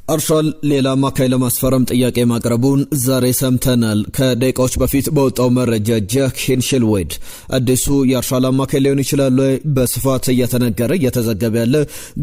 አርሰናል ሌላ አማካይ ለማስፈረም ጥያቄ ማቅረቡን ዛሬ ሰምተናል። ከደቂቃዎች በፊት በወጣው መረጃ ጃክ ሂንሽልዌድ አዲሱ የአርሰናል አማካይ ሊሆን ይችላል በስፋት እየተነገረ እየተዘገበ ያለ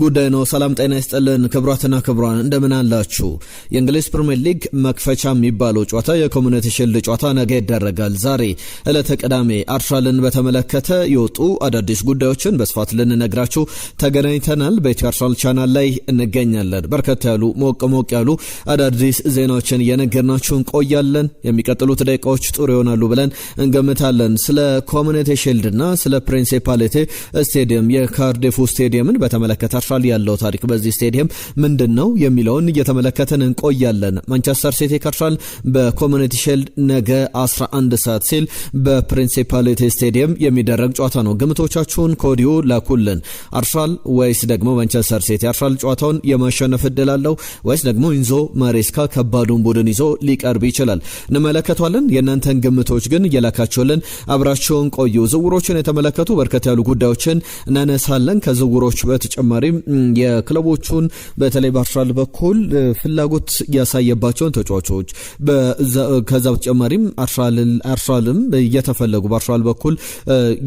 ጉዳይ ነው። ሰላም ጤና ይስጥልን ክቡራትና ክቡራን እንደምን አላችሁ? የእንግሊዝ ፕሪሚየር ሊግ መክፈቻ የሚባለው ጨዋታ የኮሚኒቲ ሺልድ ጨዋታ ነገ ይደረጋል። ዛሬ ዕለተ ቅዳሜ አርሰናልን በተመለከተ የወጡ አዳዲስ ጉዳዮችን በስፋት ልንነግራችሁ ተገናኝተናል። በኢትዮ አርሰናል ቻናል ላይ እንገኛለን። በርከት ያሉ ሞቅ ያሉ አዳዲስ ዜናዎችን እየነገርናችሁ እንቆያለን። የሚቀጥሉት ደቂቃዎች ጥሩ ይሆናሉ ብለን እንገምታለን። ስለ ኮሚኒቲ ሺልድ እና ስለ ፕሪንሲፓሊቲ ስቴዲየም የካርዲፉ ስቴዲየምን በተመለከተ አርሰናል ያለው ታሪክ በዚህ ስቴዲየም ምንድነው የሚለውን እየተመለከተን እንቆያለን። ማንቸስተር ሲቲ ከአርሰናል በኮሚኒቲ ሺልድ ነገ 11 ሰዓት ሲል በፕሪንሲፓሊቲ ስቴዲየም የሚደረግ ጨዋታ ነው። ግምቶቻችሁን ከወዲሁ ላኩልን። አርሰናል ወይስ ደግሞ ማንቸስተር ሲቲ? አርሰናል ጨዋታውን የማሸነፍ እድል አለው ወይስ ደግሞ ኢንዞ ማሬስካ ከባዱን ቡድን ይዞ ሊቀርብ ይችላል? እንመለከታለን። የእናንተን ግምቶች ግን እየላካችሁልን አብራችሁን ቆዩ። ዝውውሮችን የተመለከቱ በርከት ያሉ ጉዳዮችን እናነሳለን። ከዝውውሮች በተጨማሪም የክለቦቹን በተለይ በአርሰናል በኩል ፍላጎት ያሳየባቸውን ተጫዋቾች ከዛ በተጨማሪም አርሰናልም እየተፈለጉ በአርሰናል በኩል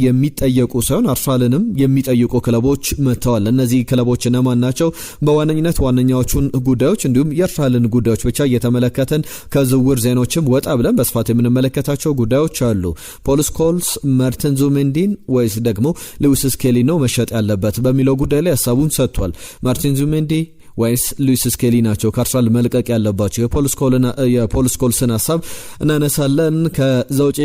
የሚጠየቁ ሳይሆን አርሰናልንም የሚጠይቁ ክለቦች መጥተዋል። እነዚህ ክለቦች እነማን ናቸው? በዋነኝነት ዋነኛዎቹን ጉዳዮች እንዲሁም የአርሰናልን ጉዳዮች ብቻ እየተመለከተን ከዝውውር ዜናዎችም ወጣ ብለን በስፋት የምንመለከታቸው ጉዳዮች አሉ። ፖል ስኮልስ ማርቲን ዙሜንዲን ወይስ ደግሞ ሉዊስ ስኬሊ ነው መሸጥ ያለበት በሚለው ጉዳይ ላይ ሀሳቡን ሰጥቷል። ማርቲን ዙሜንዲ ወይስ ሉዊስ ስኬሊ ናቸው ከአርሰናል መልቀቅ ያለባቸው? የፖል ስኮልስን ሀሳብ እናነሳለን። ከዛ ውጪ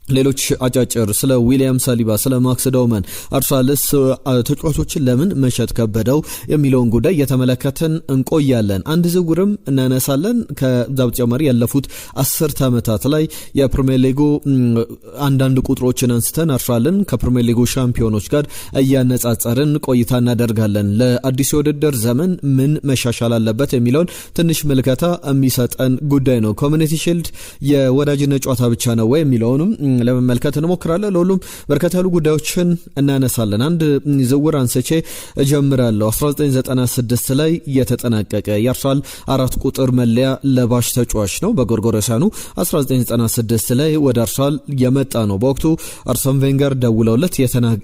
ሌሎች አጫጭር ስለ ዊሊያም ሳሊባ፣ ስለ ማክስ ዳውመን አርሰናልስ ተጫዋቾችን ለምን መሸጥ ከበደው የሚለውን ጉዳይ እየተመለከተን እንቆያለን። አንድ ዝውውርም እናነሳለን። ከዛ በተጨማሪ ያለፉት 10 ዓመታት ላይ የፕሪሚየር ሊጉ አንዳንድ ቁጥሮችን አንስተን አርሰናልን ከፕሪሚየር ሊጉ ሻምፒዮኖች ጋር እያነጻጸርን ቆይታ እናደርጋለን። ለአዲስ የውድድር ዘመን ምን መሻሻል አለበት የሚለውን ትንሽ ምልከታ የሚሰጠን ጉዳይ ነው። ኮሚኒቲ ሺልድ የወዳጅነት ጨዋታ ብቻ ነው ወይ የሚለውንም ለመመልከት እንሞክራለን። ለሁሉም በርከት ያሉ ጉዳዮችን እናነሳለን። አንድ ዝውውር አንስቼ እጀምራለሁ። 1996 ላይ የተጠናቀቀ የአርሰናል 4 ቁጥር መለያ ለባሽ ተጫዋች ነው። በጎርጎሮሳኑ 1996 ላይ ወደ አርሰናል የመጣ ነው። በወቅቱ አርሰን ቬንገር ደውለውለት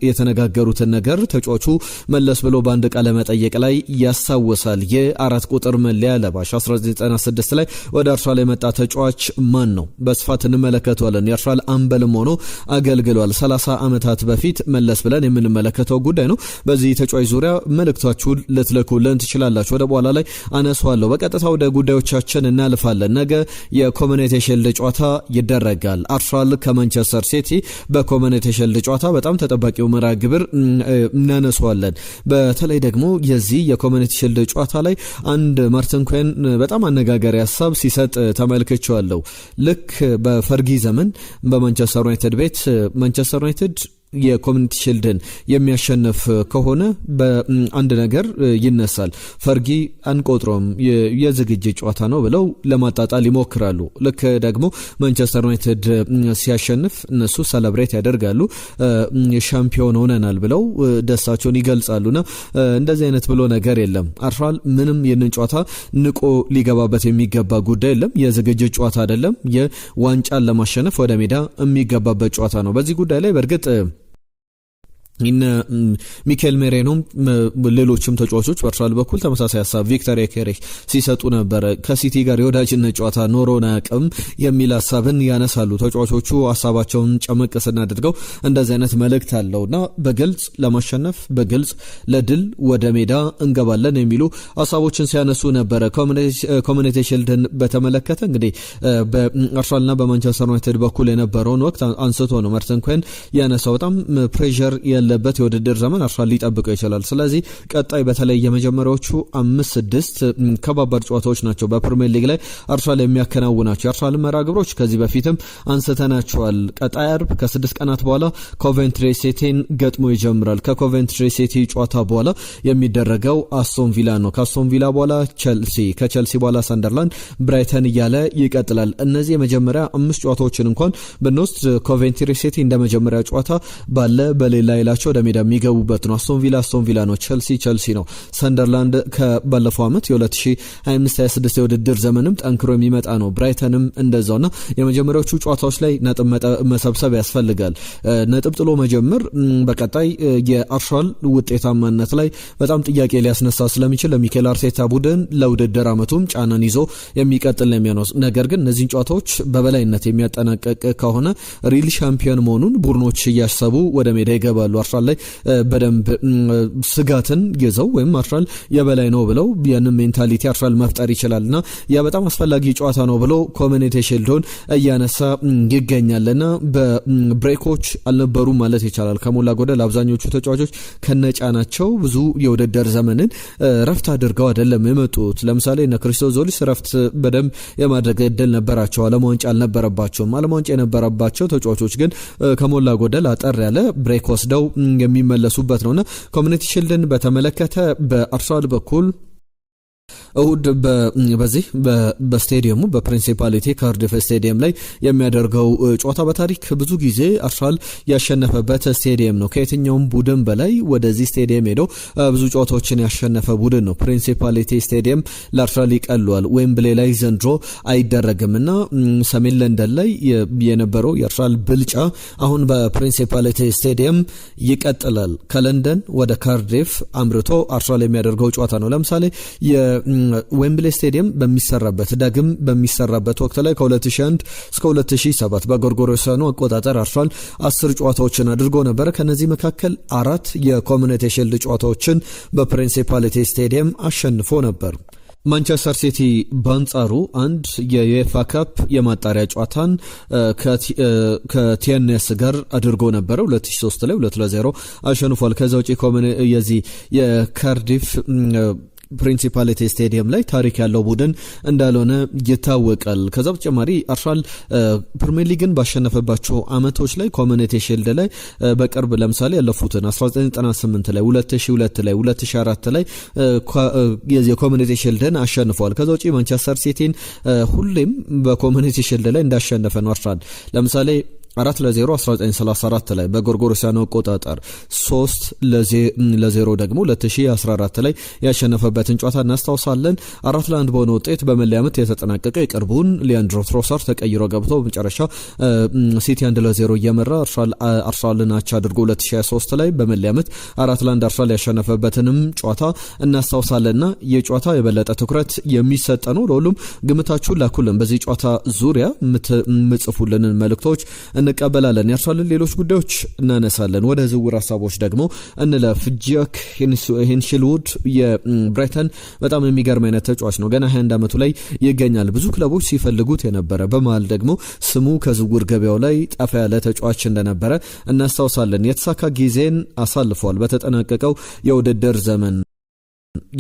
የተነጋገሩትን ነገር ተጫዋቹ መለስ ብሎ በአንድ ቃለ መጠይቅ ላይ ያስታውሳል። የ4 ቁጥር መለያ ለባሽ 1996 ላይ ወደ አርሰናል የመጣ ተጫዋች ማን ነው? በስፋት እንመለከተዋለን። የአርሰናል አምበል ሆኖ አገልግሏል። 30 ዓመታት በፊት መለስ ብለን የምንመለከተው ጉዳይ ነው። በዚህ ተጫዋች ዙሪያ መልእክታችሁን ልትልኩልን ትችላላችሁ። ወደ በኋላ ላይ አነሳዋለሁ። በቀጥታ ወደ ጉዳዮቻችን እናልፋለን። ነገ የኮሚኒቲ ሺልድ ጨዋታ ይደረጋል። አርሰናል ከማንቸስተር ሲቲ በኮሚኒቲ ሺልድ ጨዋታ በጣም ተጠባቂው መርሃ ግብር እናነሳዋለን። በተለይ ደግሞ የዚህ የኮሚኒቲ ሺልድ ጨዋታ ላይ አንድ ማርቲን ኩዌን በጣም አነጋጋሪ ሀሳብ ሲሰጥ ተመልክቻለሁ። ልክ በፈርጊ ዘመን በማንቸስተር ዩናይትድ ቤት ማንቸስተር ዩናይትድ የኮሚኒቲ ሺልድን የሚያሸንፍ ከሆነ በአንድ ነገር ይነሳል። ፈርጊ አንቆጥሮም የዝግጅት ጨዋታ ነው ብለው ለማጣጣል ይሞክራሉ። ልክ ደግሞ ማንቸስተር ዩናይትድ ሲያሸንፍ እነሱ ሰለብሬት ያደርጋሉ። ሻምፒዮን ሆነናል ብለው ደስታቸውን ይገልጻሉና እንደዚህ አይነት ብሎ ነገር የለም። አርሰናል ምንም ይህንን ጨዋታ ንቆ ሊገባበት የሚገባ ጉዳይ የለም። የዝግጅት ጨዋታ አይደለም። የዋንጫን ለማሸነፍ ወደ ሜዳ የሚገባበት ጨዋታ ነው። በዚህ ጉዳይ ላይ በእርግጥ ሚካኤል ሜሬኖም ሌሎችም ተጫዋቾች በአርሰናል በኩል ተመሳሳይ ሀሳብ ቪክተር ዮኬሬሽ ሲሰጡ ነበር። ከሲቲ ጋር የወዳጅነት ጨዋታ ኖሮን አያውቅም የሚል ሀሳብን ያነሳሉ። ተጫዋቾቹ ሀሳባቸውን ጨመቅ ስናደርገው እንደዚህ አይነት መልእክት አለውና በግልጽ ለማሸነፍ በግልጽ ለድል ወደ ሜዳ እንገባለን የሚሉ ሀሳቦችን ሲያነሱ ነበረ። ኮሚኒቲ ሺልድን በተመለከተ እንግዲህ በአርሰናልና በማንቸስተር ዩናይትድ በኩል የነበረውን ወቅት አንስቶ ነው ማርቲን ኩዌን ያነሳው። በጣም ፕሬሸር ያለበት የውድድር ዘመን አርሰናል ሊጠብቀው ይችላል። ስለዚህ ቀጣይ በተለይ የመጀመሪያዎቹ 5-6 ከባባድ ጨዋታዎች ናቸው በፕሪሚየር ሊግ ላይ አርሰናል የሚያከናውናቸው። የአርሰናል መርሃ ግብሮች ከዚህ በፊትም አንስተናቸዋል። ቀጣይ አርብ ከ6 ቀናት በኋላ ኮቬንትሪ ሲቲን ገጥሞ ይጀምራል። ከኮቬንትሪ ሲቲ ጨዋታ በኋላ የሚደረገው አስቶን ቪላ ነው። ከአስቶን ቪላ በኋላ ቸልሲ፣ ከቸልሲ በኋላ ሰንደርላንድ፣ ብራይተን እያለ ይቀጥላል። እነዚህ የመጀመሪያ 5 ጨዋታዎችን እንኳን ብንወስድ ኮቬንትሪ ሲቲ እንደ መጀመሪያ ጨዋታ ባለ በሌላ ከሌላቸው ወደ ሜዳ የሚገቡበት ነው። አስቶን ቪላ ነው፣ ቸልሲ ነው፣ ሰንደርላንድ ከባለፈው ዓመት የ2025-26 የውድድር ዘመንም ጠንክሮ የሚመጣ ነው። ብራይተንም እንደዛውና የመጀመሪያዎቹ ጨዋታዎች ላይ ነጥብ መሰብሰብ ያስፈልጋል። ነጥብ ጥሎ መጀመር በቀጣይ የአርሰናል ውጤታማነት ላይ በጣም ጥያቄ ሊያስነሳ ስለሚችል ለሚኬል አርቴታ ቡድን ለውድድር ዓመቱም ጫናን ይዞ የሚቀጥል ነው የሚሆነው። ነገር ግን እነዚህን ጨዋታዎች በበላይነት የሚያጠናቀቅ ከሆነ ሪል ሻምፒዮን መሆኑን ቡድኖች እያሰቡ ወደ ሜዳ ይገባሉ። አርሰናል ላይ በደንብ ስጋትን ይዘው ወይም አርሰናል የበላይ ነው ብለው ያንን ሜንታሊቲ አርሰናል መፍጠር ይችላልና ያ በጣም አስፈላጊ ጨዋታ ነው ብሎ ኮሚኒቲ ሺልድን እያነሳ ይገኛልና በብሬኮች አልነበሩም ማለት ይቻላል። ከሞላ ጎደል አብዛኞቹ ተጫዋቾች ከነጫናቸው ብዙ የውድድር ዘመንን ረፍት አድርገው አይደለም የመጡት። ለምሳሌ እነ ክሪስቶስ ዞሊስ ረፍት በደንብ የማድረግ እድል ነበራቸው። ዓለም ዋንጫ አልነበረባቸውም። ዓለም ዋንጫ የነበረባቸው ተጫዋቾች ግን ከሞላ ጎደል አጠር ያለ ብሬክ ወስደው የሚመለሱበት ነውና ኮሚኒቲ ሺልድን በተመለከተ በአርሰናል በኩል እሁድ በዚህ በስቴዲየሙ በፕሪንሲፓሊቲ ካርዲፍ ስቴዲየም ላይ የሚያደርገው ጨዋታ በታሪክ ብዙ ጊዜ አርሰናል ያሸነፈበት ስቴዲየም ነው። ከየትኛውም ቡድን በላይ ወደዚህ ስቴዲየም ሄዶ ብዙ ጨዋታዎችን ያሸነፈ ቡድን ነው። ፕሪንሲፓሊቲ ስቴዲየም ለአርሰናል ይቀሏል። ዌምብሌ ላይ ዘንድሮ አይደረግምና ሰሜን ለንደን ላይ የነበረው የአርሰናል ብልጫ አሁን በፕሪንሲፓሊቲ ስቴዲየም ይቀጥላል። ከለንደን ወደ ካርዲፍ አምርቶ አርሰናል የሚያደርገው ጨዋታ ነው። ለምሳሌ ዌምብሌ ስቴዲየም ዳግም በሚሰራበት ወቅት ላይ ከ2001 እስከ 2007 በጎርጎሮሳውያኑ አቆጣጠር አርሰናል 10 ጨዋታዎችን አድርጎ ነበር። ከነዚህ መካከል 4 የኮሚኒቲ ሺልድ ጨዋታዎችን በፕሪንሲፓሊቲ ስቴዲየም አሸንፎ ነበር። ማንቸስተር ሲቲ በአንጻሩ አንድ የዩኤፋ ካፕ የማጣሪያ ጨዋታን ከቲኤንኤስ ጋር አድርጎ ነበረ። 2003 ላይ 2-0 አሸንፏል። ከዛ ውጪ የዚህ የካርዲፍ ፕሪንሲፓሊቲ ስቴዲየም ላይ ታሪክ ያለው ቡድን እንዳልሆነ ይታወቃል። ከዛ በተጨማሪ አርሰናል ፕሪሚየር ሊግን ባሸነፈባቸው አመቶች ላይ ኮሚኒቲ ሺልድ ላይ በቅርብ ለምሳሌ ያለፉትን 1998 ላይ 2002 ላይ 2004 ላይ የኮሚኒቲ ሺልድን አሸንፈዋል። ከዛ ውጪ ማንቸስተር ሲቲን ሁሌም በኮሚኒቲ ሺልድ ላይ እንዳሸነፈ ነው አርሰናል ለምሳሌ 4-0 1934 ላይ በጎርጎሮሳውያኑ አቆጣጠር 3-0 ደግሞ 2014 ላይ ያሸነፈበትን ጨዋታ እናስታውሳለን። 4-1 በሆነ ውጤት በመለያ ምት የተጠናቀቀ የቅርቡን ሊያንድሮ ትሮሳርድ ተቀይሮ ገብቶ በመጨረሻ ሲቲ 1-0 እየመራ አርሰናልን አቻ አድርጎ 2023 ላይ በመለያ ምት 4-1 አርሰናል ያሸነፈበትንም ጨዋታ እናስታውሳለንና የጨዋታ የበለጠ ትኩረት የሚሰጥ ነው። ለሁሉም ግምታችሁን ላኩልን። በዚህ ጨዋታ ዙሪያ የምትጽፉልንን መልእክቶች እንቀበላለን። የአርሰናልን ሌሎች ጉዳዮች እናነሳለን። ወደ ዝውውር ሀሳቦች ደግሞ እንለፍ። ጃክ ሂንሽልውድ የብራይተን በጣም የሚገርም አይነት ተጫዋች ነው። ገና 21 ዓመቱ ላይ ይገኛል። ብዙ ክለቦች ሲፈልጉት የነበረ በመሃል ደግሞ ስሙ ከዝውውር ገበያው ላይ ጠፋ ያለ ተጫዋች እንደነበረ እናስታውሳለን። የተሳካ ጊዜን አሳልፏል። በተጠናቀቀው የውድድር ዘመን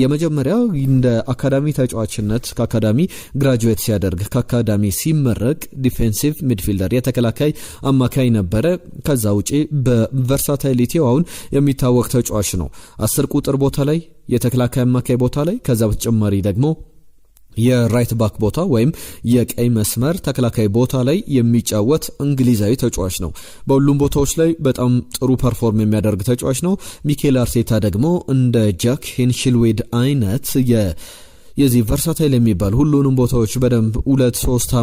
የመጀመሪያ እንደ አካዳሚ ተጫዋችነት ከአካዳሚ ግራጁዌት ሲያደርግ ከአካዳሚ ሲመረቅ ዲፌንሲቭ ሚድፊልደር የተከላካይ አማካይ ነበረ። ከዛ ውጪ በቨርሳታሊቲው አሁን የሚታወቅ ተጫዋች ነው። 10 ቁጥር ቦታ ላይ የተከላካይ አማካይ ቦታ ላይ ከዛ በተጨማሪ ደግሞ የራይት ባክ ቦታ ወይም የቀይ መስመር ተከላካይ ቦታ ላይ የሚጫወት እንግሊዛዊ ተጫዋች ነው። በሁሉም ቦታዎች ላይ በጣም ጥሩ ፐርፎርም የሚያደርግ ተጫዋች ነው። ሚኬል አርቴታ ደግሞ እንደ ጃክ ሂንሽልዌድ አይነት የዚህ ቨርሳታይል የሚባል ሁሉንም ቦታዎች በደንብ 2-3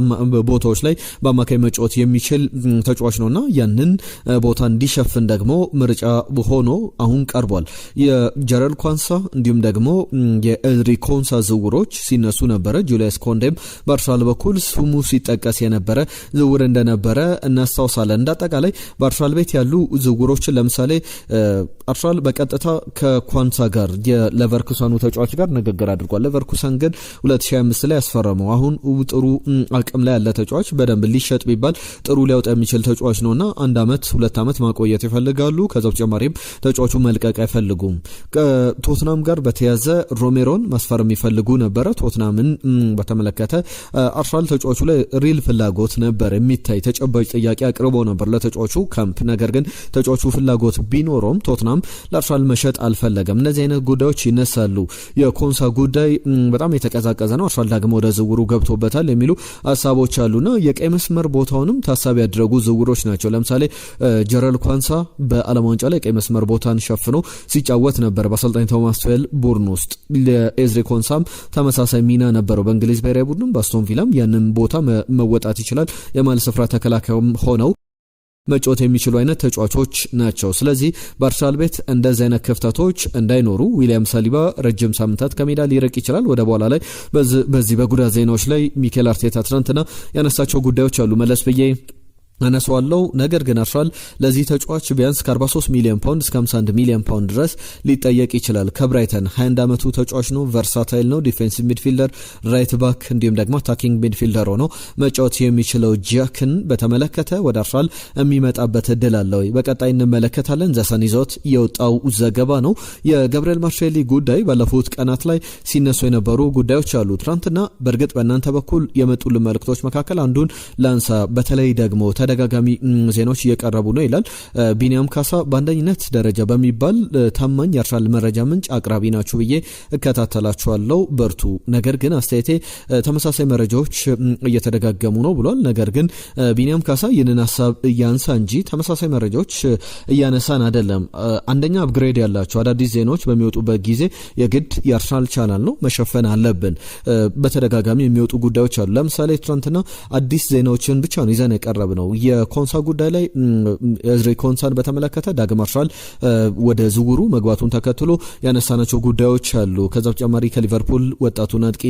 ቦታዎች ላይ በአማካይ መጫወት የሚችል ተጫዋች ነውና ያንን ቦታ እንዲሸፍን ደግሞ ምርጫ ሆኖ አሁን ቀርቧል። የጀረል ኳንሳ እንዲሁም ደግሞ የኤልሪ ኮንሳ ዝውውሮች ሲነሱ ነበረ። ጁሊያስ ኮንዴም በአርሰናል በኩል ስሙ ሲጠቀስ የነበረ ዝውውር እንደነበረ እናስታውሳለን። እንዳጠቃላይ በአርሰናል ቤት ያሉ ዝውውሮችን ለምሳሌ አርሰናል በቀጥታ ከኳንሳ ጋር የሌቨርኩሰኑ ተጫዋች ጋር ንግግር አድርጓል። ሌቨርኩሰን ግን 2025 ላይ ያስፈረመው አሁን ጥሩ አቅም ላይ ያለ ተጫዋች በደንብ ሊሸጥ ቢባል ጥሩ ሊያወጣ የሚችል ተጫዋች ነውና 1 ዓመት 2 ዓመት ማቆየት ይፈልጋሉ። ከዛ በተጨማሪም ተጫዋቹ መልቀቅ አይፈልጉም። ከቶትናም ጋር በተያዘ ሮሜሮን ማስፈረም ይፈልጉ ነበረ። ቶትናምን በተመለከተ አርሰናል ተጫዋቹ ላይ ሪል ፍላጎት ነበር፣ የሚታይ ተጨባጭ ጥያቄ አቅርቦ ነበር ለተጫዋቹ ካምፕ። ነገር ግን ተጫዋቹ ፍላጎት ቢኖረውም ቶትናም ለአርሰናል መሸጥ አልፈለገም። እነዚህ አይነት ጉዳዮች ይነሳሉ። የኮንሳ ጉዳይ በጣም የተቀዛቀዘ ነው። አርሰናል ደግሞ ወደ ዝውውሩ ገብቶበታል የሚሉ ሀሳቦች አሉና የቀይ መስመር ቦታውንም ታሳቢ ያደረጉ ዝውውሮች ናቸው። ለምሳሌ ጀረል ኳንሳ በዓለም ዋንጫ ላይ ቀይ መስመር ቦታን ሸፍኖ ሲጫወት ነበር በአሰልጣኝ ቶማስ ቱዌል ቡድን ውስጥ። ለኤዝሪ ኮንሳም ተመሳሳይ ሚና ነበረው በእንግሊዝ ብሔራዊ ቡድን በአስቶን ቪላም ያንን ቦታ መወጣት ይችላል። የማል ስፍራ ተከላካይም ሆነው መጫወት የሚችሉ አይነት ተጫዋቾች ናቸው። ስለዚህ በአርሰናል ቤት እንደዚህ አይነት ክፍተቶች እንዳይኖሩ ዊሊያም ሳሊባ ረጅም ሳምንታት ከሜዳ ሊርቅ ይችላል። ወደ በኋላ ላይ በዚህ በጉዳት ዜናዎች ላይ ሚኬል አርቴታ ትናንትና ያነሳቸው ጉዳዮች አሉ መለስ ብዬ አነሳዋለሁ። ነገር ግን አርሰናል ለዚህ ተጫዋች ቢያንስ ከ43 ሚሊዮን ፓውንድ እስከ 51 ሚሊዮን ፓውንድ ድረስ ሊጠየቅ ይችላል። ከብራይተን 21 ዓመቱ ተጫዋች ነው። ቨርሳታይል ነው። ዲፌንሲቭ ሚድፊልደር፣ ራይት ባክ እንዲሁም ደግሞ አታኪንግ ሚድፊልደር ሆኖ መጫወት የሚችለው ጃክን በተመለከተ ወደ አርሰናል የሚመጣበት እድል አለ ወይ? በቀጣይ እንመለከታለን። ዘሰን ይዞት የወጣው ዘገባ ነው። የጋብሪኤል ማርቲኔሊ ጉዳይ ባለፉት ቀናት ላይ ሲነሱ የነበሩ ጉዳዮች አሉ። ትናንትና በእርግጥ በእናንተ በኩል የመጡልን መልእክቶች መካከል አንዱን ላንሳ። በተለይ ደግሞ ተደጋጋሚ ዜናዎች እየቀረቡ ነው ይላል ቢኒያም ካሳ በአንደኝነት ደረጃ በሚባል ታማኝ የአርሰናል መረጃ ምንጭ አቅራቢ ናችሁ ብዬ እከታተላችኋለሁ፣ በርቱ። ነገር ግን አስተያየቴ ተመሳሳይ መረጃዎች እየተደጋገሙ ነው ብሏል። ነገር ግን ቢኒያም ካሳ ይህንን ሀሳብ እያንሳ እንጂ ተመሳሳይ መረጃዎች እያነሳን አይደለም። አንደኛ አፕግሬድ ያላቸው አዳዲስ ዜናዎች በሚወጡበት ጊዜ የግድ የአርሰናል ቻናል ነው መሸፈን አለብን። በተደጋጋሚ የሚወጡ ጉዳዮች አሉ። ለምሳሌ ትናንትና አዲስ ዜናዎችን ብቻ ነው ይዘን የቀረብ ነው። የኮንሳ ጉዳይ ላይ ኤዝሪ ኮንሳን በተመለከተ ዳግም አርሰናል ወደ ዝውውሩ መግባቱን ተከትሎ ያነሳናቸው ጉዳዮች አሉ። ከዛ በተጨማሪ ከሊቨርፑል ወጣቱን አጥቂ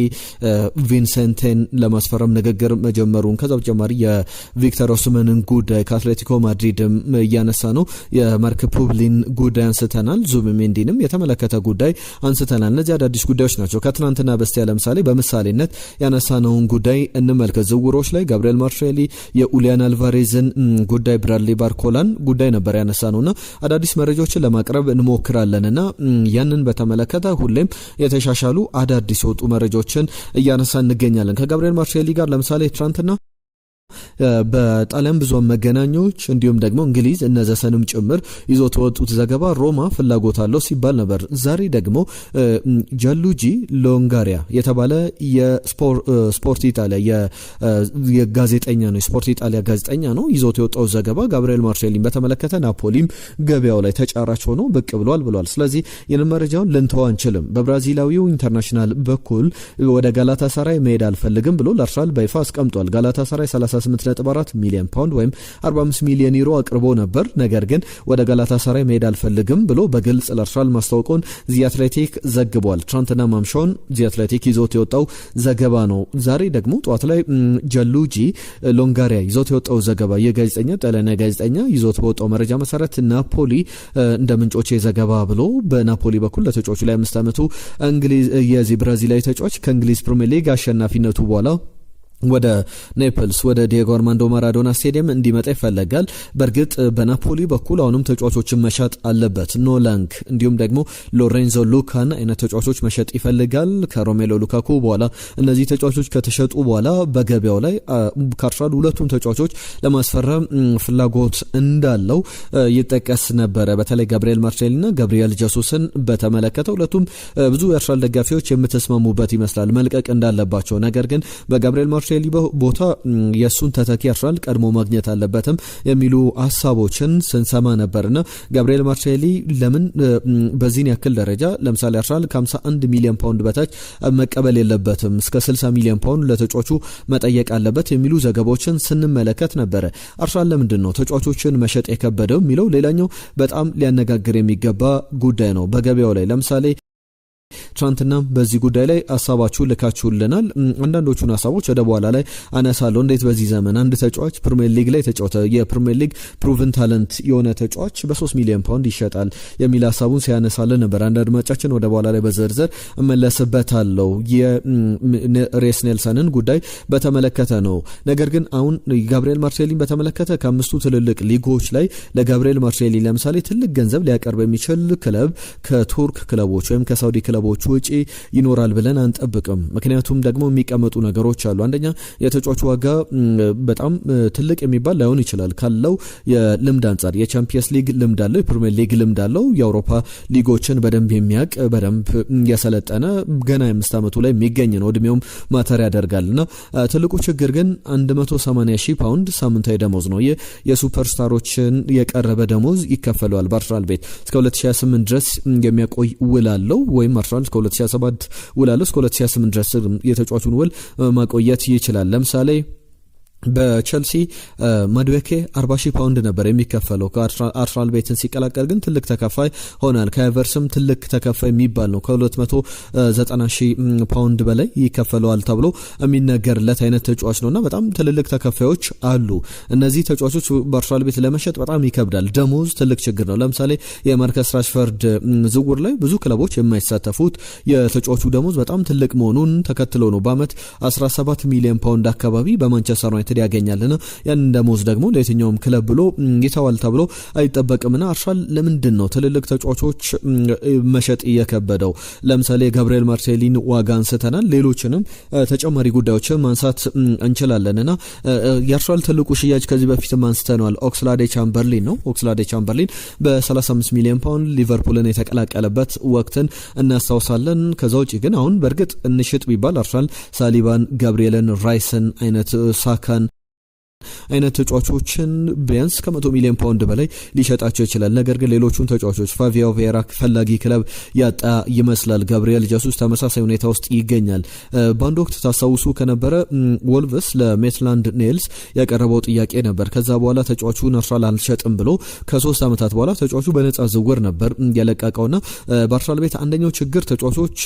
ቪንሰንቴን ለማስፈረም ንግግር መጀመሩን፣ ከዛ በተጨማሪ የቪክተር ኦስመንን ጉዳይ ከአትሌቲኮ ማድሪድም እያነሳ ነው። የማርክ ፑብሊን ጉዳይ አንስተናል። ዙቢሜንዲንም የተመለከተ ጉዳይ አንስተናል። እነዚህ አዳዲስ ጉዳዮች ናቸው። ከትናንትና በስቲያ ለምሳሌ በምሳሌነት ያነሳነውን ጉዳይ እንመልከት። ዝውውሮች ላይ ጋብሪኤል ማርቲኔሊ የኡሊያን አልቫሬዝን ጉዳይ ብራድሊ ባርኮላን ጉዳይ ነበር ያነሳ ነውና አዳዲስ መረጃዎችን ለማቅረብ እንሞክራለንና ያንን በተመለከተ ሁሌም የተሻሻሉ አዳዲስ የወጡ መረጃዎችን እያነሳ እንገኛለን። ከጋብሪኤል ማርቲኔሊ ጋር ለምሳሌ ትናንትና በጣሊያን ብዙሃን መገናኛዎች እንዲሁም ደግሞ እንግሊዝ እነዘሰንም ጭምር ይዞት ወጡት ዘገባ ሮማ ፍላጎት አለው ሲባል ነበር። ዛሬ ደግሞ ጃሉጂ ሎንጋሪያ የተባለ የስፖርት ኢጣሊያ የጋዜጠኛ ነው፣ የስፖርት ኢጣሊያ ጋዜጠኛ ነው ይዞት የወጣው ዘገባ ጋብሪኤል ማርቲኔሊን በተመለከተ ናፖሊም ገበያው ላይ ተጫራች ሆኖ ብቅ ብሏል። ስለዚህ ይህንን መረጃውን ልንተው አንችልም። በብራዚላዊው ኢንተርናሽናል በኩል ወደ ጋላታሳራይ መሄድ አልፈልግም ብሎ ለአርሰናል በይፋ አስቀምጧል። ጋላታሳራይ 38.4 ሚሊዮን ፓውንድ ወይም 45 ሚሊዮን ዩሮ አቅርቦ ነበር። ነገር ግን ወደ ጋላታሳራይ መሄድ አልፈልግም ብሎ በግልጽ ለአርሰናል ማስታወቁን ዚ አትሌቲክ ዘግቧል። ትናንትና ማምሻውን ዚ አትሌቲክ ይዞት የወጣው ዘገባ ነው። ዛሬ ደግሞ ጠዋት ላይ ጃሉጂ ሎንጋሪያ ይዞት የወጣው ዘገባ የጋዜጠኛ ጣሊያናዊ ጋዜጠኛ ይዞት በወጣው መረጃ መሰረት ናፖሊ እንደ ምንጮቼ ዘገባ ብሎ በናፖሊ በኩል ለተጫዋቹ ላይ 5 ዓመቱ የዚህ ብራዚላዊ ተጫዋች ከእንግሊዝ ፕሪሚየር ሊግ አሸናፊነቱ በኋላ ወደ ኔፕልስ ወደ ዲየጎ አርማንዶ ማራዶና ስቴዲየም እንዲመጣ ይፈለጋል። በእርግጥ በናፖሊ በኩል አሁንም ተጫዋቾችን መሸጥ አለበት። ኖላንግ እንዲሁም ደግሞ ሎሬንዞ ሉካን አይነት ተጫዋቾች መሸጥ ይፈልጋል ከሮሜሎ ሉካኩ በኋላ። እነዚህ ተጫዋቾች ከተሸጡ በኋላ በገበያው ላይ ከአርሰናል ሁለቱም ተጫዋቾች ለማስፈረም ፍላጎት እንዳለው ይጠቀስ ነበረ። በተለይ ጋብሪኤል ማርቲኔሊና ጋብሪኤል ጀሱስን በተመለከተ ሁለቱም ብዙ የአርሰናል ደጋፊዎች የምትስማሙበት ይመስላል መልቀቅ እንዳለባቸው። ነገር ግን በጋብሪኤል ማርቲኔሊ ቦታ የሱን ተተኪ አርሰናል ቀድሞ ማግኘት አለበትም የሚሉ ሀሳቦችን ስንሰማ ነበርና ጋብሪኤል ማርቲኔሊ ለምን በዚህን ያክል ደረጃ ለምሳሌ አርሰናል ከ51 ሚሊዮን ፓውንድ በታች መቀበል የለበትም እስከ 60 ሚሊዮን ፓውንድ ለተጫዋቹ መጠየቅ አለበት የሚሉ ዘገባዎችን ስንመለከት ነበረ። አርሰናል ለምንድን ነው ተጫዋቾችን መሸጥ የከበደው የሚለው ሌላኛው በጣም ሊያነጋግር የሚገባ ጉዳይ ነው። በገበያው ላይ ለምሳሌ ትናንትና በዚህ ጉዳይ ላይ ሀሳባችሁ ልካችሁልናል። አንዳንዶቹን ሀሳቦች ወደ በኋላ ላይ አነሳለሁ። እንዴት በዚህ ዘመን አንድ ተጫዋች ፕሪሚየር ሊግ ላይ ተጫወተ የፕሪሚየር ሊግ ፕሩቭን ታለንት የሆነ ተጫዋች በ3 ሚሊዮን ፓውንድ ይሸጣል የሚል ሀሳቡን ሲያነሳልን ነበር። አንድ አድማጫችን ወደ በኋላ ላይ በዝርዝር እመለስበታለሁ። የሬስ ኔልሰንን ጉዳይ በተመለከተ ነው። ነገር ግን አሁን ጋብሪኤል ማርቲኔሊን በተመለከተ ከአምስቱ ትልልቅ ሊጎች ላይ ለጋብሪኤል ማርቲኔሊ ለምሳሌ ትልቅ ገንዘብ ሊያቀርብ የሚችል ክለብ ከቱርክ ክለቦች ወይም ከሳውዲ ክለቦች ውጪ ይኖራል ብለን አንጠብቅም። ምክንያቱም ደግሞ የሚቀመጡ ነገሮች አሉ። አንደኛ የተጫዋቹ ዋጋ በጣም ትልቅ የሚባል ላይሆን ይችላል ካለው የልምድ አንጻር የቻምፒየንስ ሊግ ልምድ አለው፣ የፕሪሚየር ሊግ ልምድ አለው፣ የአውሮፓ ሊጎችን በደንብ የሚያውቅ በደንብ ያሰለጠነ ገና 5 ዓመቱ ላይ የሚገኝ ነው። እድሜውም ማተር ያደርጋልና ትልቁ ችግር ግን 180,000 ፓውንድ ሳምንታዊ ደሞዝ ነው። ይህ የሱፐርስታሮችን የቀረበ ደሞዝ ይከፈለዋል። በአርሰናል ቤት እስከ 2028 ድረስ የሚያቆይ ውል አለው፣ ወይም አርሰናል እስከ 2027 ውል አለው። እስከ 2028 ድረስ የተጫዋቹን ውል ማቆየት ይችላል። ለምሳሌ በቸልሲ ማድዌኬ 40,000 ፓውንድ ነበር የሚከፈለው ከአርሰናል ቤትን ሲቀላቀል ግን ትልቅ ተከፋይ ሆናል። ከኤቨርስም ትልቅ ተከፋይ የሚባል ነው። ከ290,000 ፓውንድ በላይ ይከፈለዋል ተብሎ የሚነገርለት አይነት ተጫዋች ነውና በጣም ትልልቅ ተከፋዮች አሉ። እነዚህ ተጫዋቾች በአርሰናል ቤት ለመሸጥ በጣም ይከብዳል። ደሞዝ ትልቅ ችግር ነው። ለምሳሌ የማርከስ ራሽፈርድ ዝውውር ላይ ብዙ ክለቦች የማይሳተፉት የተጫዋቹ ደሞዝ በጣም ትልቅ መሆኑን ተከትሎ ነው። በአመት 17 ሚሊዮን ፓውንድ አካባቢ በማንቸስተር ዩናይትድ ያገኛልና ያን ደሞዝ ደግሞ ለየትኛውም ክለብ ብሎ ይተዋል ተብሎ አይጠበቅምና አርሰናል ለምንድን ነው ትልልቅ ተጫዋቾች መሸጥ እየከበደው? ለምሳሌ ጋብሪኤል ማርሴሊን ዋጋ አንስተናል። ሌሎችንም ተጨማሪ ጉዳዮችን ማንሳት እንችላለንና የአርሰናል ትልቁ ሽያጭ ከዚህ በፊትም አንስተናል። ኦክስላዴ-ቻምበርሊን ነው። ኦክስላዴ-ቻምበርሊን በ35 ሚሊዮን ፓውንድ ሊቨርፑልን የተቀላቀለበት ወቅትን እናስታውሳለን። ከዛ ውጪ ግን አሁን በእርግጥ እንሽጥ ቢባል አርሰናል ሳሊባን፣ ጋብሪኤልን፣ ራይስን አይነት ሳካን አይነት ተጫዋቾችን ቢያንስ ከ100 ሚሊዮን ፓውንድ በላይ ሊሸጣቸው ይችላል። ነገር ግን ሌሎቹን ተጫዋቾች ፋቪዮ ቬራ ፈላጊ ክለብ ያጣ ይመስላል። ጋብሪኤል ጀሱስ ተመሳሳይ ሁኔታ ውስጥ ይገኛል። በአንድ ወቅት ታስታውሱ ከነበረ ወልቭስ ለሜትላንድ ኔልስ ያቀረበው ጥያቄ ነበር። ከዛ በኋላ ተጫዋቹን አርሰናል አልሸጥም ብሎ ከ3 ዓመታት በኋላ ተጫዋቹ በነጻ ዝውውር ነበር ያለቀቀውና በአርሰናል ቤት አንደኛው ችግር ተጫዋቾች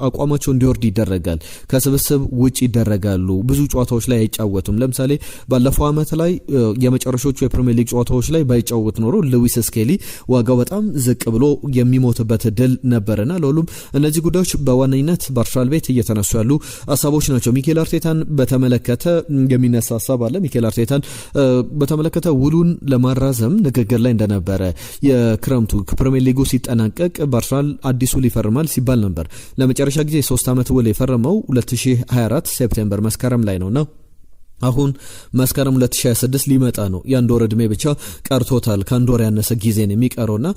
አቋማቸው እንዲወርድ ይደረጋል። ከስብስብ ውጭ ይደረጋሉ። ብዙ ጨዋታዎች ላይ አይጫወቱም። ለምሳሌ ባለፈው ዓመት ላይ የመጨረሻዎቹ የፕሪሚየር ሊግ ጨዋታዎች ላይ ባይጫወት ኖሮ ሉዊስ ስኬሊ ዋጋው በጣም ዝቅ ብሎ የሚሞትበት እድል ነበርና ለሁሉም እነዚህ ጉዳዮች በዋነኝነት በአርሰናል ቤት እየተነሱ ያሉ ሀሳቦች ናቸው። ሚኬል አርቴታን በተመለከተ የሚነሳ ሀሳብ አለ። ሚኬል አርቴታን በተመለከተ ውሉን ለማራዘም ንግግር ላይ እንደነበረ የክረምቱ ፕሪሚየር ሊጉ ሲጠናቀቅ በአርሰናል አዲሱ ሊፈርማል ሲባል ነበር። ለመጨረሻ ጊዜ 3 ዓመት ውል የፈረመው 2024 ሴፕቴምበር መስከረም ላይ ነውና አሁን መስከረም 2026 ሊመጣ ነው። የአንድ ወር እድሜ ብቻ ቀርቶታል። ከአንድ ወር ያነሰ ጊዜ ነው የሚቀረውና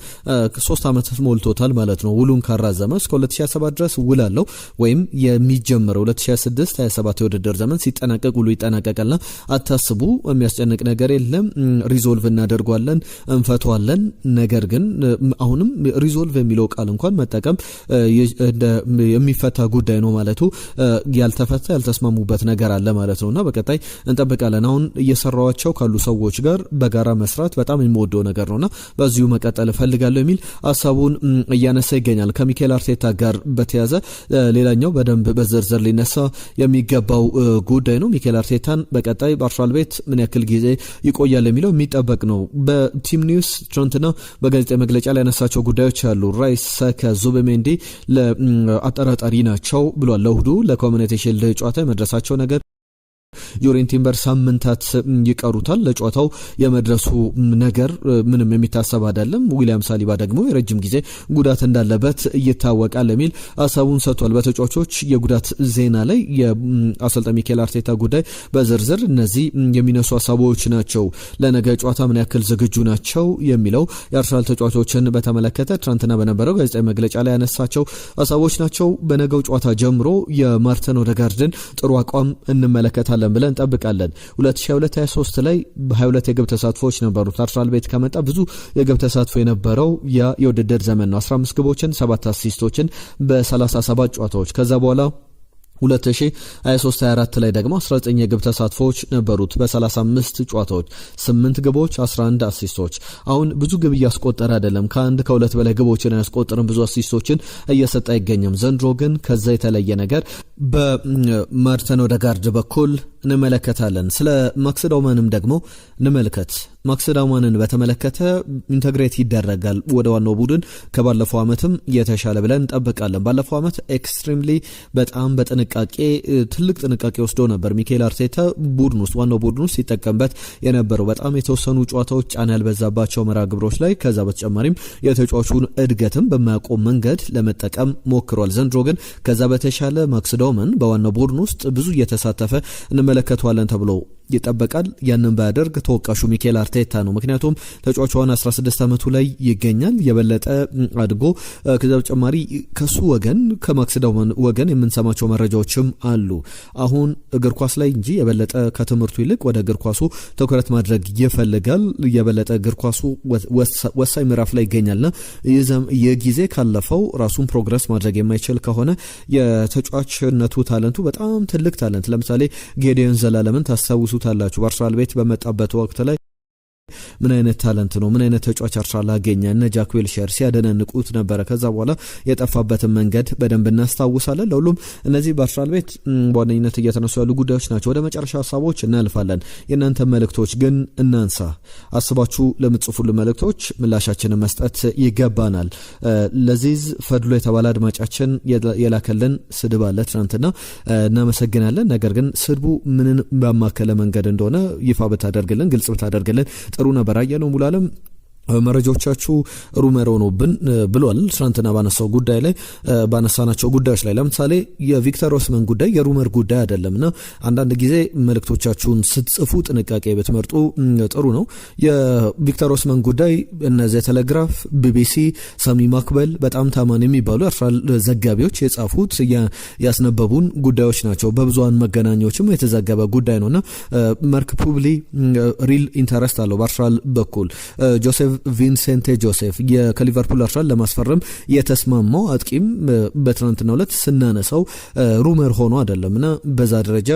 3 ዓመት ሞልቶታል ማለት ነው። ውሉን ካራዘመ እስከ 2027 ድረስ ውል አለው። ወይም የሚጀምረው 2026-27 የውድድር ዘመን ሲጠናቀቅ ውሉ ይጠናቀቃልና አታስቡ፣ የሚያስጨንቅ ነገር የለም። ሪዞልቭ እናደርጓለን፣ እንፈቷለን። ነገር ግን አሁንም ሪዞልቭ የሚለው ቃል እንኳን መጠቀም የሚፈታ ጉዳይ ነው ማለቱ ያልተፈታ ያልተስማሙበት ነገር አለ ማለት ነውና በቀጣይ እንጠብቃለን። አሁን እየሰራዋቸው ካሉ ሰዎች ጋር በጋራ መስራት በጣም የሚወደው ነገር ነውና በዚሁ መቀጠል እፈልጋለሁ የሚል ሀሳቡን እያነሳ ይገኛል። ከሚኬል አርቴታ ጋር በተያዘ ሌላኛው በደንብ በዝርዝር ሊነሳ የሚገባው ጉዳይ ነው። ሚኬል አርቴታን በቀጣይ በአርሰናል ቤት ምን ያክል ጊዜ ይቆያል የሚለው የሚጠበቅ ነው። በቲም ኒውስ ትናንትና በጋዜጣዊ መግለጫ ላይ ያነሳቸው ጉዳዮች አሉ። ራይስ፣ ሳካ፣ ዙቢሜንዲ ለአጠራጣሪ ናቸው ብሏል። ለእሁዱ ለኮሚኒቲ ሺልድ ጨዋታ የመድረሳቸው ነገር ጆሬን ቲምበር ሳምንታት ይቀሩታል ለጨዋታው የመድረሱ ነገር ምንም የሚታሰብ አይደለም። ዊሊያም ሳሊባ ደግሞ የረጅም ጊዜ ጉዳት እንዳለበት ይታወቃል የሚል ሀሳቡን ሰጥቷል። በተጫዋቾች የጉዳት ዜና ላይ የአሰልጣኝ ሚኬል አርቴታ ጉዳይ በዝርዝር እነዚህ የሚነሱ ሀሳቦች ናቸው። ለነገ ጨዋታ ምን ያክል ዝግጁ ናቸው የሚለው የአርሰናል ተጫዋቾችን በተመለከተ ትናንትና በነበረው ጋዜጣዊ መግለጫ ላይ ያነሳቸው ሀሳቦች ናቸው። በነገው ጨዋታ ጀምሮ የማርቲን ኦዴጋርድን ጥሩ አቋም እንመለከታለን ብለን እንጠብቃለን። 2022-23 ላይ በ22 የግብ ተሳትፎዎች ነበሩት። አርሰናል ቤት ከመጣ ብዙ የግብ ተሳትፎ የነበረው የውድድር ዘመን ነው። 15 ግቦችን 7 አሲስቶችን በ37 ጨዋታዎች። ከዛ በኋላ 2023-24 ላይ ደግሞ 19 የግብ ተሳትፎዎች ነበሩት በ35 ጨዋታዎች 8 ግቦች 11 አሲስቶች። አሁን ብዙ ግብ እያስቆጠረ አይደለም። ከሁለት በላይ ግቦችን ያስቆጠረም ብዙ አሲስቶችን እየሰጠ አይገኝም። ዘንድሮ ግን ከዛ የተለየ ነገር በማርቲን ኦዴጋርድ በኩል እንመለከታለን። ስለ ማክስ ዳውማንም ደግሞ እንመልከት። ማክስ ዳውማንን በተመለከተ ኢንተግሬት ይደረጋል ወደ ዋናው ቡድን ከባለፈው ዓመትም የተሻለ ብለን እንጠብቃለን። ባለፈው ዓመት ኤክስትሪምሊ በጣም በጥንቃቄ ትልቅ ጥንቃቄ ወስዶ ነበር ሚኬል አርቴታ ቡድን ውስጥ ዋናው ቡድን ውስጥ ሲጠቀምበት የነበረው በጣም የተወሰኑ ጨዋታዎች ጫና ያልበዛባቸው መርሃ ግብሮች ላይ ከዛ በተጨማሪም የተጫዋቹን እድገትም በማያቆም መንገድ ለመጠቀም ሞክሯል። ዘንድሮ ግን ከዛ በተሻለ ማክስ ዳውማን በዋናው ቡድን ውስጥ ብዙ እየተሳተፈ እንመለከተዋለን ተብሎ ይጠበቃል። ያንን ባያደርግ ተወቃሹ ሚኬል አርቴታ ነው። ምክንያቱም ተጫዋቹን 16 ዓመቱ ላይ ይገኛል። የበለጠ አድጎ ከዛ በተጨማሪ ከሱ ወገን ከማክስ ዳውማን ወገን የምንሰማቸው መረጃዎችም አሉ። አሁን እግር ኳስ ላይ እንጂ የበለጠ ከትምህርቱ ይልቅ ወደ እግር ኳሱ ትኩረት ማድረግ ይፈልጋል። የበለጠ እግር ኳሱ ወሳኝ ምዕራፍ ላይ ይገኛልና የጊዜ ካለፈው ራሱን ፕሮግረስ ማድረግ የማይችል ከሆነ የተጫዋችነቱ ታለንቱ በጣም ትልቅ ታለንት ለምሳሌ ጌዲዮን ዘላለምን ታስታውሱ ታላችሁ በአርሰናል ቤት በመጣበት ወቅት ላይ ምን አይነት ታለንት ነው ምን አይነት ተጫዋች አርሰናል አገኘ እነ ጃክ ዊልሸር ሲያደነንቁት ነበር። ከዛ በኋላ የጠፋበትን መንገድ በደንብ እናስታውሳለን። ለሁሉም እነዚህ በአርሰናል ቤት በዋነኝነት እየተነሱ ያሉ ጉዳዮች ናቸው። ወደ መጨረሻ ሀሳቦች እናልፋለን። የእናንተ መልእክቶች ግን እናንሳ። አስባችሁ ለምትጽፉልን መልእክቶች ምላሻችንን መስጠት ይገባናል። ለዚዝ ፈድሎ የተባለ አድማጫችን የላከልን ስድብ አለ ትናንትና እናመሰግናለን። ነገር ግን ስድቡ ምንን ባማከለ መንገድ እንደሆነ ይፋ ብታደርግልን ግልጽ ብታደርግልን ጥሩ ነበር። አየነው ሙሉዓለም መረጃዎቻችሁ ሩመር ሆኖብን ብሏል። ትናንትና ባነሳናቸው ጉዳዮች ላይ ለምሳሌ የቪክተር ኦስመን ጉዳይ የሩመር ጉዳይ አይደለምና አንዳንድ ጊዜ መልእክቶቻችሁን ስትጽፉ ጥንቃቄ ብትመርጡ ጥሩ ነው። የቪክተር ኦስመን ጉዳይ እነዚህ ቴሌግራፍ፣ ቢቢሲ፣ ሳሚ ማክበል በጣም ታማኝ የሚባሉ አርሰናል ዘጋቢዎች የጻፉት ያስነበቡን ጉዳዮች ናቸው። በብዙሃን መገናኛዎችም የተዘገበ ጉዳይ ነውና ማርክ ፑብሊ ሪል ኢንተረስት አለው በአርሰናል በኩል ጆሴፍ ቪንሴንቴ ጆሴፍ ከሊቨርፑል አርሰናል ለማስፈረም የተስማማው አጥቂም በትናንትናው ዕለት ስናነሳው ሩመር ሆኖ አይደለምና በዛ ደረጃ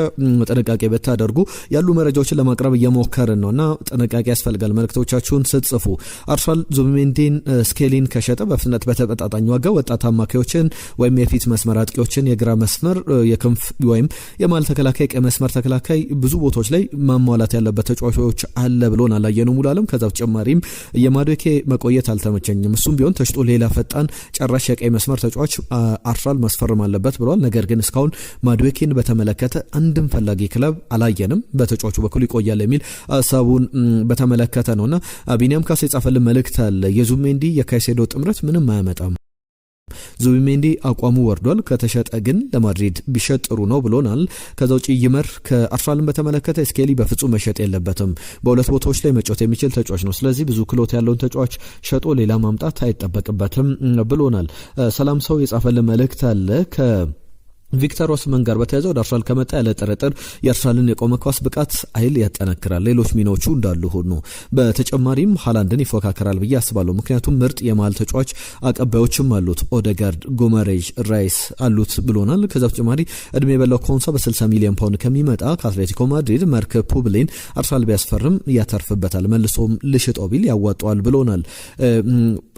ጥንቃቄ በታደርጉ ያሉ መረጃዎችን ለማቅረብ እየሞከርን ነውና ጥንቃቄ ያስፈልጋል። መልእክቶቻችሁን ስትጽፉ አርሰናል ዙቢሜንዲን ስኬሊን ከሸጠ በፍጥነት በተመጣጣኝ ዋጋ ወጣት አማካዮችን ወይም የፊት መስመር አጥቂዎችን የግራ መስመር የክንፍ ወይም የማል ተከላካይ ቀይ መስመር ተከላካይ ብዙ ቦታዎች ላይ ማሟላት ያለበት ተጫዋቾች አለ ብሎን አላየነው ሙሉዓለም። ከዛ በተጨማሪም የማዱዌኬ መቆየት አልተመቸኝም እሱም ቢሆን ተሽጦ ሌላ ፈጣን ጨራሽ የቀይ መስመር ተጫዋች አርሰናል ማስፈረም አለበት ብለዋል። ነገር ግን እስካሁን ማዱዌኬን በተመለከተ አንድም ፈላጊ ክለብ አላየንም። በተጫዋቹ በኩል ይቆያል የሚል ሀሳቡን በተመለከተ ነውና ቢኒያም ካሴ የጻፈልን መልእክት አለ። የዙቢሜንዲ የካይሴዶ ጥምረት ምንም አያመጣም። ዙቢሜንዲ አቋሙ ወርዷል። ከተሸጠ ግን ለማድሪድ ቢሸጥ ጥሩ ነው ብሎናል። ከዛ ውጪ ይመር ከአርሰናልን በተመለከተ ስኬሊ በፍጹም መሸጥ የለበትም። በሁለት ቦታዎች ላይ መጫወት የሚችል ተጫዋች ነው። ስለዚህ ብዙ ክሎት ያለውን ተጫዋች ሸጦ ሌላ ማምጣት አይጠበቅበትም ብሎናል። ሰላም ሰው የጻፈልን መልእክት አለ። ቪክተር ኦስመን ጋር በተያያዘ ወደ አርሰናል ከመጣ ያለ ጥርጥር የአርሰናልን የቆመ ኳስ ብቃት ኃይል ያጠናክራል። ሌሎች ሚናዎቹ እንዳሉ ሆኖ በተጨማሪም ሃላንድን ይፎካከራል ብዬ አስባለሁ። ምክንያቱም ምርጥ የመሃል ተጫዋች አቀባዮችም አሉት። ኦዴጋርድ፣ ጎመሬጅ፣ ራይስ አሉት ብሎናል። ከዛ በተጨማሪ እድሜ የበላው ኮንሳ በ60 ሚሊዮን ፓውንድ ከሚመጣ ከአትሌቲኮ ማድሪድ ማርክ ፑብሊን አርሰናል ቢያስፈርም ያተርፍበታል። መልሶም ልሽጠው ቢል ያዋጣዋል ብሎናል።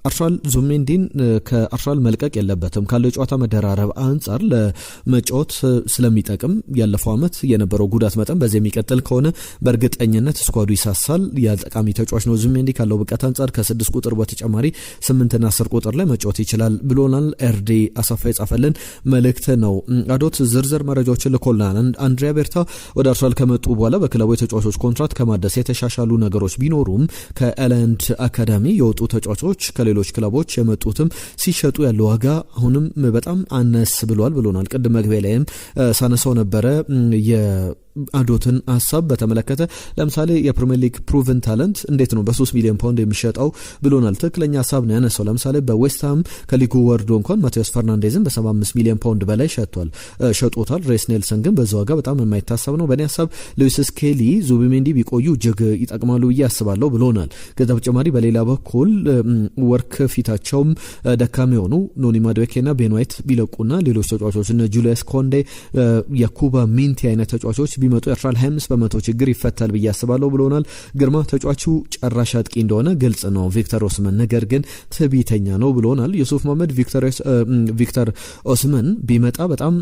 አርሰናል ዙቢሜንዲን ከአርሰናል መልቀቅ የለበትም ካለው የጨዋታ መደራረብ አንጻር ለመጫወት ስለሚጠቅም ያለፈው ዓመት የነበረው ጉዳት መጠን በዚህ የሚቀጥል ከሆነ በእርግጠኝነት ስኳዱ ይሳሳል። ያጠቃሚ ተጫዋች ነው። ዙቢሜንዲ ካለው ብቃት አንጻር ከ6 ቁጥር በተጨማሪ 8 እና 10 ቁጥር ላይ መጫወት ይችላል ብሎናል። ኤርዲ አሳፋ የጻፈልን መልእክት ነው። አዶት ዝርዝር መረጃዎችን ልኮልናል። አንድሪያ ቤርታ ወደ አርሰናል ከመጡ በኋላ በክለቡ የተጫዋቾች ኮንትራት ከማደስ የተሻሻሉ ነገሮች ቢኖሩም ከኤላንድ አካዳሚ የወጡ ተጫዋቾች ከሌሎች ክለቦች የመጡትም ሲሸጡ ያለው ዋጋ አሁንም በጣም አነስ ብሎናል። ቅድም መግቢያ ላይም ሳነሳው ነበረ አዶትን ሀሳብ በተመለከተ ለምሳሌ የፕሪሚየር ሊግ ፕሩቨን ታለንት እንዴት ነው በ3 ሚሊዮን ፓውንድ የሚሸጠው ብሎናል። ትክክለኛ ሀሳብ ነው ያነሳው። ለምሳሌ በዌስትሃም ከሊጉ ወርዶ እንኳን ማቴዎስ ፈርናንዴዝን በ75 ሚሊዮን ፓውንድ በላይ ሸጦታል። ሬስ ኔልሰን ግን በዛ ዋጋ በጣም የማይታሰብ ነው። በእኔ ሀሳብ ሉዊስ ስኬሊ ዙቢሜንዲ ቢቆዩ እጅግ ይጠቅማሉ ብዬ አስባለሁ ብሎናል። ከዛ በተጨማሪ በሌላ በኩል ወርክ ፊታቸውም ደካማ የሆኑ ኖኒ ማዱዌኬና ቤን ዋይት ቢለቁና ሌሎች ተጫዋቾች እነ ጁሊየስ ኮንዴ የኩባ ሚንቲ አይነት ተጫዋቾች ቢመጡ የአርሰናል 25% ችግር ይፈታል ብዬ አስባለሁ ብሎናል። ግርማ ተጫዋቹ ጨራሽ አጥቂ እንደሆነ ግልጽ ነው ቪክተር ኦስመን፣ ነገር ግን ትዕቢተኛ ነው ብሎናል። ዩሱፍ መሐመድ ቪክተር ኦስመን ቢመጣ በጣም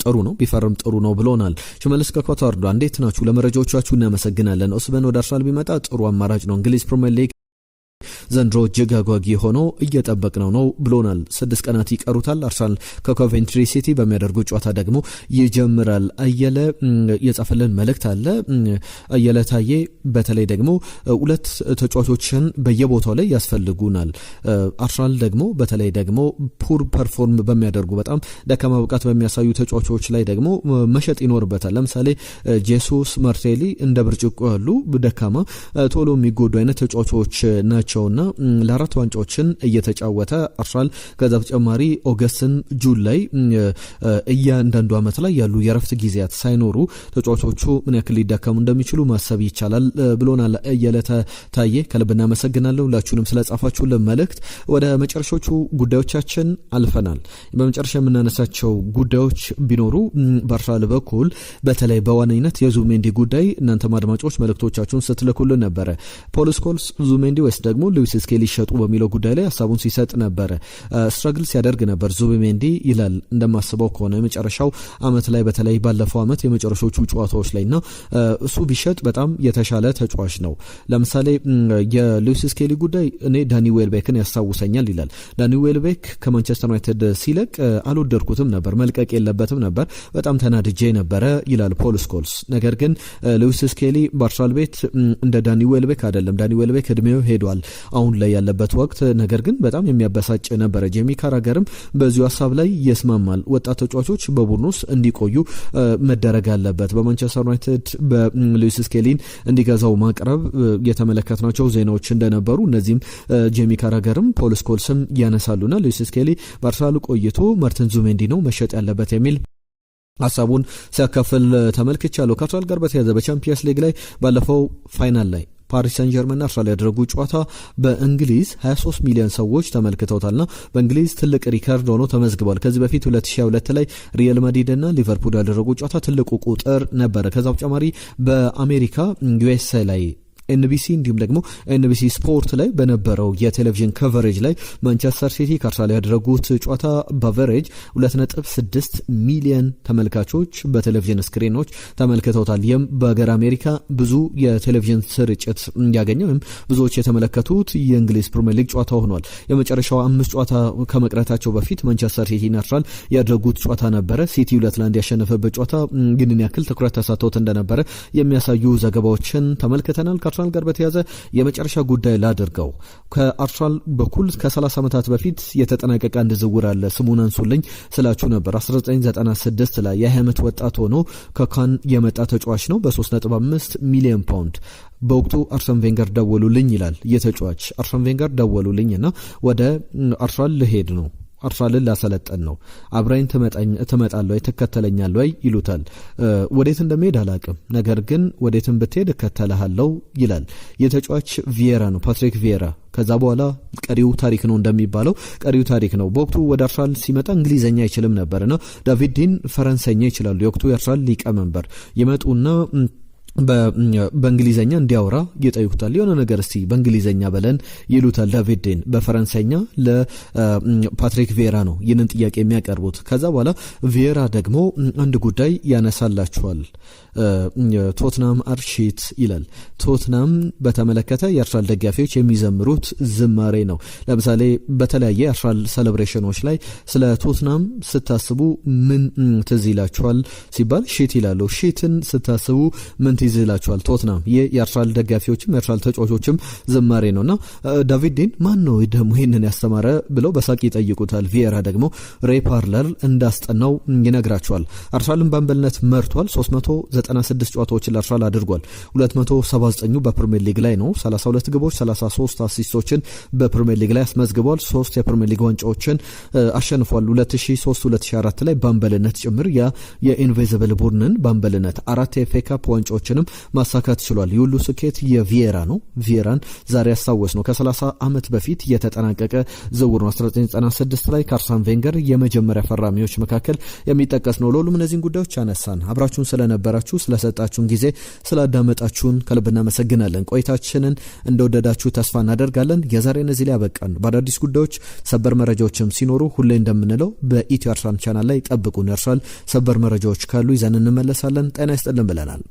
ጥሩ ነው ቢፈርም ጥሩ ነው ብሎናል። ሽመልስ ከኳታር እንዴት ናችሁ? ለመረጃዎቻችሁ እናመሰግናለን። ኦስመን ወደ አርሰናል ቢመጣ ጥሩ አማራጭ ነው። እንግሊዝ ፕሪሚየር ሊግ ዘንድሮ እጅግ አጓጊ ሆኖ እየጠበቅነው ነው ብሎናል። 6 ቀናት ይቀሩታል። አርሰናል ከኮቬንትሪ ሲቲ በሚያደርጉ ጨዋታ ደግሞ ይጀምራል። አየለ የጻፈልን መልእክት አለ። አየለ ታዬ በተለይ ደግሞ 2 ተጫዋቾችን በየቦታው ላይ ያስፈልጉናል። አርሰናል ደግሞ በተለይ ደግሞ ፑር ፐርፎርም በሚያደርጉ በጣም ደካማ ብቃት በሚያሳዩ ተጫዋቾች ላይ ደግሞ መሸጥ ይኖርበታል። ለምሳሌ ጄሱስ፣ ማርቴሊ እንደ ብርጭቆ ያሉ ደካማ ቶሎ የሚጎዱ አይነት ተጫዋቾች ናቸውና ለ4 ዋንጫዎችን እየተጫወተ አርሰናል ከዛ በተጨማሪ ኦገስትን ጁን ላይ እያንዳንዱ አመት ላይ ያሉ የረፍት ጊዜያት ሳይኖሩ ተጫዋቾቹ ምን ያክል ሊዳከሙ እንደሚችሉ ማሰብ ይቻላል ብሎናል። እየለተ ታዬ ከልብ እናመሰግናለሁ ሁላችሁንም ስለጻፋችሁልን መልእክት። ወደ መጨረሻዎቹ ጉዳዮቻችን አልፈናል። በመጨረሻ የምናነሳቸው ጉዳዮች ቢኖሩ በአርሰናል በኩል በተለይ በዋነኝነት የዙሜንዲ ጉዳይ እናንተ አድማጮች መልእክቶቻችሁን ስትልኩልን ነበረ። ፖል ስኮልስ ዙሜንዲ ወይስ ደግሞ ሉዊስ ስኬሊ ሊሸጡ በሚለው ጉዳይ ላይ ሀሳቡን ሲሰጥ ነበረ። ስትራግል ሲያደርግ ነበር ዙቢሜንዲ ይላል። እንደማስበው ከሆነ የመጨረሻው አመት ላይ በተለይ ባለፈው አመት የመጨረሻዎቹ ጨዋታዎች ላይና እሱ ቢሸጥ በጣም የተሻለ ተጫዋች ነው። ለምሳሌ የሉዊስ ስኬሊ ጉዳይ እኔ ዳኒ ዌልቤክን ያስታውሰኛል ይላል። ዳኒ ዌልቤክ ከማንቸስተር ዩናይትድ ሲለቅ አልወደድኩትም ነበር፣ መልቀቅ የለበትም ነበር፣ በጣም ተናድጄ ነበረ ይላል ፖል ስኮልስ። ነገር ግን ሉዊስ ስኬሊ በአርሰናል ቤት እንደ ዳኒ ዌልቤክ አይደለም። ዳኒ ዌልቤክ እድሜው ሄዷል አሁን ላይ ያለበት ወቅት። ነገር ግን በጣም የሚያበሳጭ ነበረ። ጄሚ ካራገርም በዚሁ ሀሳብ ላይ ይስማማል። ወጣት ተጫዋቾች በቡድን ውስጥ እንዲቆዩ መደረግ አለበት። በማንቸስተር ዩናይትድ በሉዊስ ስኬሊን እንዲገዛው ማቅረብ የተመለከትናቸው ዜናዎች እንደነበሩ እነዚህም ጄሚ ካራገርም ፖል ስኮልስም ያነሳሉና ሉዊስ ስኬሊ በአርሰናል ቆይቶ ማርቲን ዙሜንዲ ነው መሸጥ ያለበት የሚል ሀሳቡን ሲያካፍል ተመልክቻለሁ። ከአርሰናል ጋር በተያያዘ በቻምፒየንስ ሊግ ላይ ባለፈው ፋይናል ላይ ፓሪስ ሰን ጀርመን አርሰናል ያደረጉ ጨዋታ በእንግሊዝ 23 ሚሊዮን ሰዎች ተመልክተውታልና በእንግሊዝ ትልቅ ሪከርድ ሆኖ ተመዝግቧል። ከዚህ በፊት 2022 ላይ ሪያል ማድሪድ እና ሊቨርፑል ያደረጉ ጨዋታ ትልቁ ቁጥር ነበረ። ከዛ በተጨማሪ በአሜሪካ ዩኤስኤ ላይ ኤንቢሲ እንዲሁም ደግሞ ኤንቢሲ ስፖርት ላይ በነበረው የቴሌቪዥን ከቨሬጅ ላይ ማንቸስተር ሲቲ ከአርሰናል ያደረጉት ጨዋታ በአቨሬጅ 2.6 ሚሊዮን ተመልካቾች በቴሌቪዥን ስክሪኖች ተመልክተውታል። ይህም በሀገር አሜሪካ ብዙ የቴሌቪዥን ስርጭት እንዲያገኘው ወይም ብዙዎች የተመለከቱት የእንግሊዝ ፕሪሚየር ሊግ ጨዋታ ሆኗል። የመጨረሻው 5 ጨዋታ ከመቅረታቸው በፊት ማንቸስተር ሲቲ እና አርሰናል ያደረጉት ጨዋታ ነበረ። ሲቲ 2-1 ያሸነፈበት ጨዋታ ግን ያክል ትኩረት ተሰጥቶት እንደነበረ የሚያሳዩ ዘገባዎችን ተመልክተናል። ከአርሰናል ጋር በተያያዘ የመጨረሻ ጉዳይ ላድርገው። ከአርሰናል በኩል ከ30 ዓመታት በፊት የተጠናቀቀ አንድ ዝውውር አለ። ስሙን አንሱልኝ ስላችሁ ነበር። 1996 ላይ የ20 ዓመት ወጣት ሆኖ ከካን የመጣ ተጫዋች ነው በ3.5 ሚሊዮን ፓውንድ። በወቅቱ አርሰን ቬንገር ደወሉልኝ ይላል የተጫዋች። አርሰን ቬንገር ደወሉልኝና ወደ አርሰናል ልሄድ ነው፣ አርሰናልን ላሰለጠን ነው፣ አብራኝ ትመጣለህ ወይ ትከተለኛለህ ወይ ይሉታል። ወዴት እንደሚሄድ አላቅም፣ ነገር ግን ወዴትም ብትሄድ እከተልሃለሁ ይላል። የተጫዋች ቪዬራ ነው፣ ፓትሪክ ቪዬራ። ከዛ በኋላ ቀሪው ታሪክ ነው እንደሚባለው ቀሪው ታሪክ ነው። በወቅቱ ወደ አርሰናል ሲመጣ እንግሊዘኛ አይችልም ነበርና ዳቪድ ዲን ፈረንሳይኛ ይችላሉ። የወቅቱ የአርሰናል ሊቀመንበር ይመጡና በእንግሊዘኛ እንዲያወራ ይጠይቁታል። የሆነ ነገር እስቲ በእንግሊዘኛ በለን ይሉታል። ዳቪድ ዴን በፈረንሳይኛ ለፓትሪክ ቪዬራ ነው ይህንን ጥያቄ የሚያቀርቡት። ከዛ በኋላ ቪዬራ ደግሞ አንድ ጉዳይ ያነሳላቸዋል። ቶትናም አርሺት ይላል። ቶትናም በተመለከተ የአርሰናል ደጋፊዎች የሚዘምሩት ዝማሬ ነው። ለምሳሌ በተለያየ የአርሰናል ሴሌብሬሽኖች ላይ ስለ ቶትናም ስታስቡ ምን ትዝ ይላችኋል ሲባል ሺት ይላሉ። ሺትን ስታስቡ ምን ትዝ ይላችኋል? ቶትናም። ይህ የአርሰናል ደጋፊዎችም የአርሰናል ተጫዋቾችም ዝማሬ ነውና ዳቪድ ዲን ማን ነው ደግሞ ይህንን ያስተማረ ብለው በሳቅ ይጠይቁታል። ቪዬራ ደግሞ ሬይ ፓርለር እንዳስጠናው ይነግራቸዋል። አርሰናልን በአምበልነት መርቷል። 396 ጨዋታዎችን ለአርሰናል አድርጓል። 279 በፕሪሚየር ሊግ ላይ ነው። 32 ግቦች 33 አሲስቶችን በፕሪሚየር ሊግ ላይ አስመዝግቧል። 3 የፕሪሚየር ሊግ ዋንጫዎችን አሸንፏል። 2003-2004 ላይ በአምበልነት ጭምር የኢንቪዚብል ቡድንን በአምበልነት 4 የኤፍኤ ካፕ ዋንጫዎችን ዋንጫዎችንም ማሳካት ችሏል። ይሁሉ ስኬት የቪዬራ ነው። ቪዬራን ዛሬ ያስታወስ ነው ከ30 ዓመት በፊት የተጠናቀቀ ዝውውር ነው። 1996 ላይ ከአርሰን ቬንገር የመጀመሪያ ፈራሚዎች መካከል የሚጠቀስ ነው። ለሁሉም እነዚህን ጉዳዮች አነሳን። አብራችሁን ስለነበራችሁ ስለሰጣችሁን ጊዜ ስላዳመጣችሁን ከልብ እናመሰግናለን። ቆይታችንን እንደወደዳችሁ ተስፋ እናደርጋለን። የዛሬ እነዚህ ላይ ያበቃን። በአዳዲስ ጉዳዮች ሰበር መረጃዎችም ሲኖሩ ሁሌ እንደምንለው በኢትዮ አርሰናል ቻናል ላይ ጠብቁን። ያርሰናል ሰበር መረጃዎች ካሉ ይዘን እንመለሳለን። ጤና ይስጥልን ብለናል።